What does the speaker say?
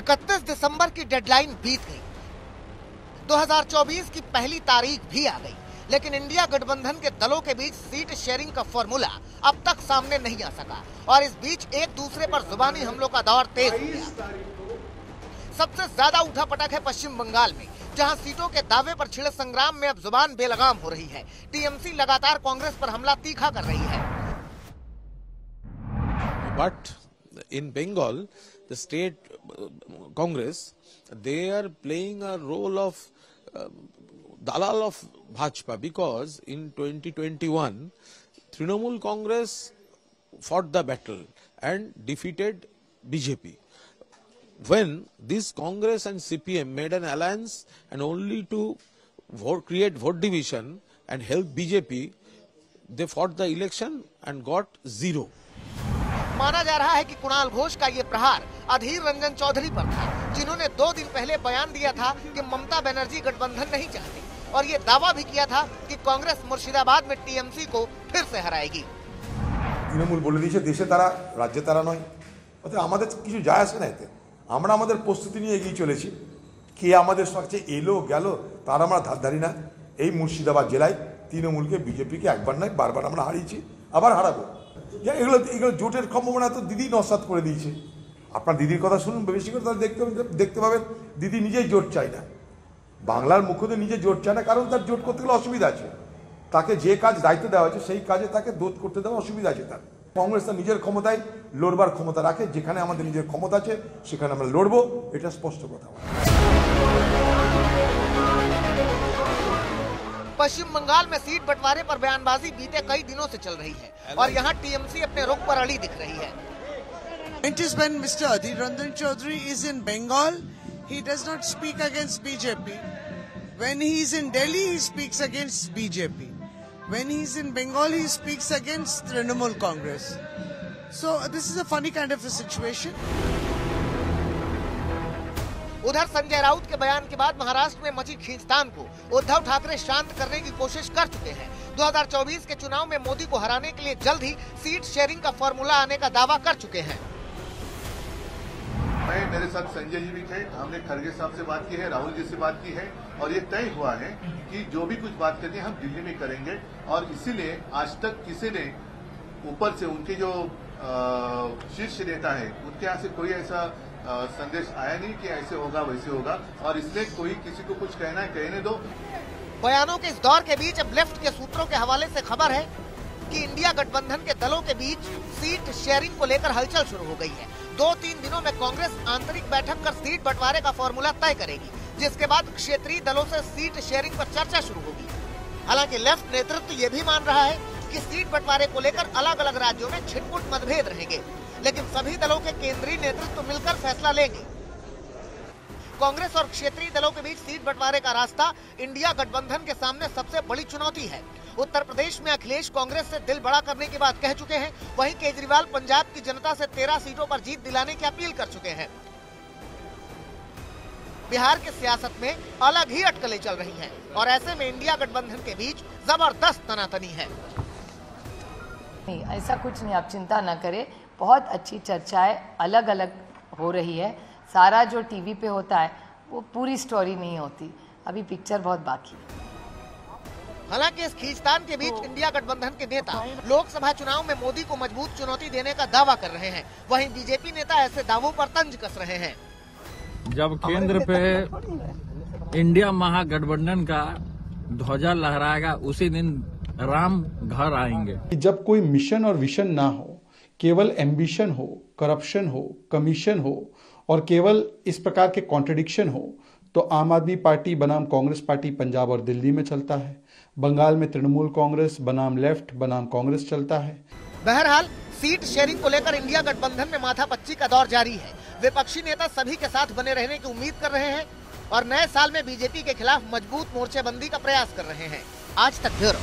31 दिसंबर की डेडलाइन बीत गई, 2024 की पहली तारीख भी आ गई, लेकिन इंडिया गठबंधन के दलों के बीच सीट शेयरिंग का फॉर्मूला अब तक सामने नहीं आ सका और इस बीच एक दूसरे पर जुबानी हमलों का दौर तेज हो गया। सबसे ज्यादा उठापटक है पश्चिम बंगाल में, जहां सीटों के दावे पर छिड़े संग्राम में अब जुबान बेलगाम हो रही है। टीएमसी लगातार कांग्रेस पर हमला तीखा कर रही है। But in Bengal, the state Congress, they are playing a role of dalal of Bhajpa, because in 2021, Trinamool Congress fought the battle and defeated BJP. When this Congress and CPM made an alliance and only to create vote division and help BJP, they fought the election and got 0. माना जा रहा है कि कुणाल घोष का ये प्रहार अधीर रंजन चौधरी पर था, जिन्होंने 2 दिन पहले बयान दिया था कि ममता बनर्जी गठबंधन नहीं चाहती और ये दावा भी किया था कि कांग्रेस मुर्शिदाबाद में टीएमसी को फिर से हराएगी। তৃণমূল বলে দিয়েছে দেশে তারা, রাজ্যে তারা নয়, অতএব আমাদের কিছু যায় আসে না। এতে আমরা আমাদের প্রস্তুতি নিয়ে এগিয়ে চলেছি। কে আমাদের সবচেয়ে এলো গেল তার আমরা ধারধারি না। এই মুর্শিদাবাদ জেলায় তৃণমূলকে, বিজেপিকে একবার নয় বারবার আমরা হারিয়েছি, আবার হারাবো। এগুলো জোটের সম্ভাবনা তো দিদি নস্বাত করে দিয়েছে। আপনার দিদির কথা শুনুন বেশি করে, তাহলে দেখতে পাবেন দিদি নিজেই জোট চায় না। বাংলার মুখ্যমন্ত্রী নিজে জোট চায় না, কারণ তার জোট করতে গেলে অসুবিধা আছে। তাকে যে কাজ দায়িত্ব দেওয়া হয়েছে সেই কাজে তাকে দোধ করতে দেওয়া অসুবিধা আছে তার। কংগ্রেস তার নিজের ক্ষমতায় লড়বার ক্ষমতা রাখে, যেখানে আমাদের নিজের ক্ষমতা আছে সেখানে আমরা লড়বো, এটা স্পষ্ট কথা। पश्चिम बंगाल में सीट बंटवारे पर बयानबाजी बीते कई दिनों से चल रही है और यहाँ टीएमसी अपने रुख पर अड़ी दिख रही है। It is when Mr. Adhir Ranjan Chaudhary is in Bengal, he does not speak against BJP. When he is in Delhi, he speaks against BJP. When he is in Bengal, he speaks against Trinamool Congress. So this is a funny kind of a situation. उधर संजय राउत के बयान के बाद महाराष्ट्र में मची खींचतान को उद्धव ठाकरे शांत करने की कोशिश कर चुके हैं। 2024 के चुनाव में मोदी को हराने के लिए जल्द ही सीट शेयरिंग का फॉर्मूला आने का दावा कर चुके हैं। मेरे साथ संजय जी भी थे, हमने खड़गे साहब से बात की है, राहुल जी से बात की है और ये तय हुआ है कि जो भी कुछ बात करनी है हम दिल्ली में करेंगे। और इसीलिए आज तक किसी ने ऊपर से उनके जो शीर्ष नेता है उनके यहाँ से कोई ऐसा संदेश आया नहीं कि ऐसे होगा वैसे होगा, और इसलिए कोई किसी को कुछ कहना है कहने दो। बयानों के इस दौर के बीच अब लेफ्ट के सूत्रों के हवाले से खबर है कि इंडिया गठबंधन के दलों के बीच सीट शेयरिंग को लेकर हलचल शुरू हो गई है। 2-3 दिनों में कांग्रेस आंतरिक बैठक कर सीट बंटवारे का फॉर्मूला तय करेगी, जिसके बाद क्षेत्रीय दलों से सीट शेयरिंग पर चर्चा शुरू होगी। हालांकि लेफ्ट नेतृत्व ये भी मान रहा है कि सीट बंटवारे को लेकर अलग अलग राज्यों में छिटपुट मतभेद रहेंगे, लेकिन सभी दलों के केंद्रीय नेतृत्व मिलकर फैसला लेंगे। कांग्रेस और क्षेत्रीय दलों के बीच सीट बंटवारे का रास्ता इंडिया गठबंधन के सामने सबसे बड़ी चुनौती है। उत्तर प्रदेश में अखिलेश कांग्रेस से दिल बड़ा करने की बात कह चुके हैं, वहीं केजरीवाल पंजाब की जनता से 13 सीटों पर जीत दिलाने की अपील कर चुके हैं। बिहार की सियासत में अलग ही अटकलें चल रही हैं और ऐसे में इंडिया गठबंधन के बीच जबरदस्त तनातनी है। नहीं, ऐसा कुछ नहीं, आप चिंता न करें। बहुत अच्छी चर्चाएं अलग अलग हो रही है। सारा जो टीवी पे होता है वो पूरी स्टोरी नहीं होती, अभी पिक्चर बहुत बाकी है। हालांकि इस खींचतान के बीच इंडिया गठबंधन के नेता लोकसभा चुनाव में मोदी को मजबूत चुनौती देने का दावा कर रहे हैं, वहीं बीजेपी नेता ऐसे दावों पर तंज कस रहे हैं। जब केंद्र पे इंडिया महागठबंधन का ध्वजा लहराएगा उसी दिन राम घर आएंगे। जब कोई मिशन और विजन ना हो, केवल एम्बिशन हो, करप्शन हो, कमीशन हो और केवल इस प्रकार के कॉन्ट्रडिक्शन हो, तो आम आदमी पार्टी बनाम कांग्रेस पार्टी पंजाब और दिल्ली में चलता है, बंगाल में तृणमूल कांग्रेस बनाम लेफ्ट बनाम कांग्रेस चलता है। बहरहाल सीट शेयरिंग को लेकर इंडिया गठबंधन में माथापच्ची का दौर जारी है। विपक्षी नेता सभी के साथ बने रहने की उम्मीद कर रहे हैं और नए साल में बीजेपी के खिलाफ मजबूत मोर्चेबंदी का प्रयास कर रहे हैं। आज तक ब्यूरो।